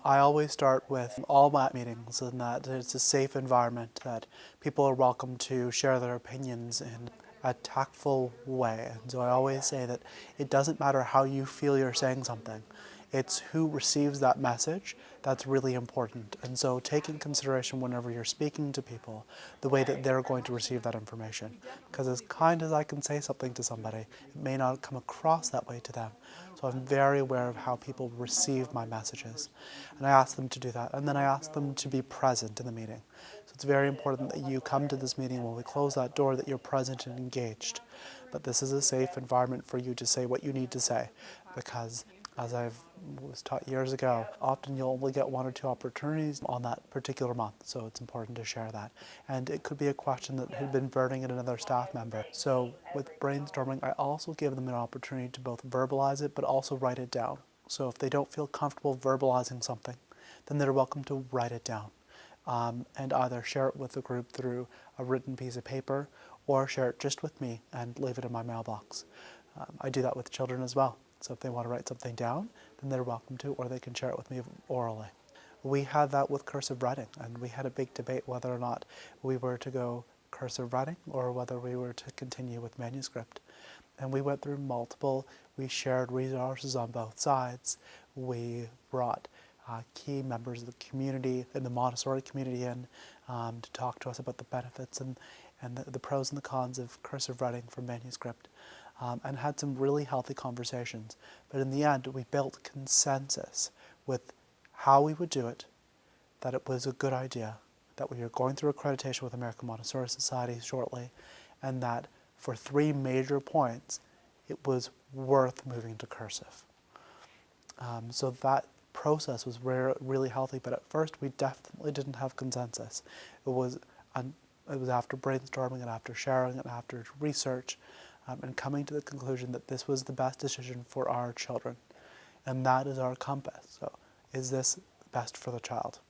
I always start with all my meetings in that it's a safe environment, that people are welcome to share their opinions in a tactful way. And so I always say that it doesn't matter how you feel you're saying something. It's who receives that message that's really important. And so take in consideration whenever you're speaking to people, the way that they're going to receive that information. Because as kind as I can say something to somebody, it may not come across that way to them. So I'm very aware of how people receive my messages. And I ask them to do that. And then I ask them to be present in the meeting. So it's very important that you come to this meeting when we close that door, that you're present and engaged. But this is a safe environment for you to say what you need to say, because as I was taught years ago, often you'll only get one or two opportunities on that particular month, so it's important to share that. And it could be a question that had been burning in another staff member. So with brainstorming, I also give them an opportunity to both verbalize it, but also write it down. So if they don't feel comfortable verbalizing something, then they're welcome to write it down. And either share it with the group through a written piece of paper, or share it just with me and leave it in my mailbox. I do that with children as well. So if they want to write something down, then they're welcome to, or they can share it with me orally. We had that with cursive writing, and we had a big debate whether or not we were to go cursive writing or whether we were to continue with manuscript. And we went through we shared resources on both sides. We brought key members of the community and the Montessori community in to talk to us about the benefits and the pros and the cons of cursive writing for manuscript. And had some really healthy conversations. But in the end, we built consensus with how we would do it, that it was a good idea, that we were going through accreditation with American Montessori Society shortly, and that for 3 major points, it was worth moving to cursive. So that process was really healthy, but at first we definitely didn't have consensus. It was after brainstorming and after sharing and after research, and coming to the conclusion that this was the best decision for our children. And that is our compass. So, is this best for the child?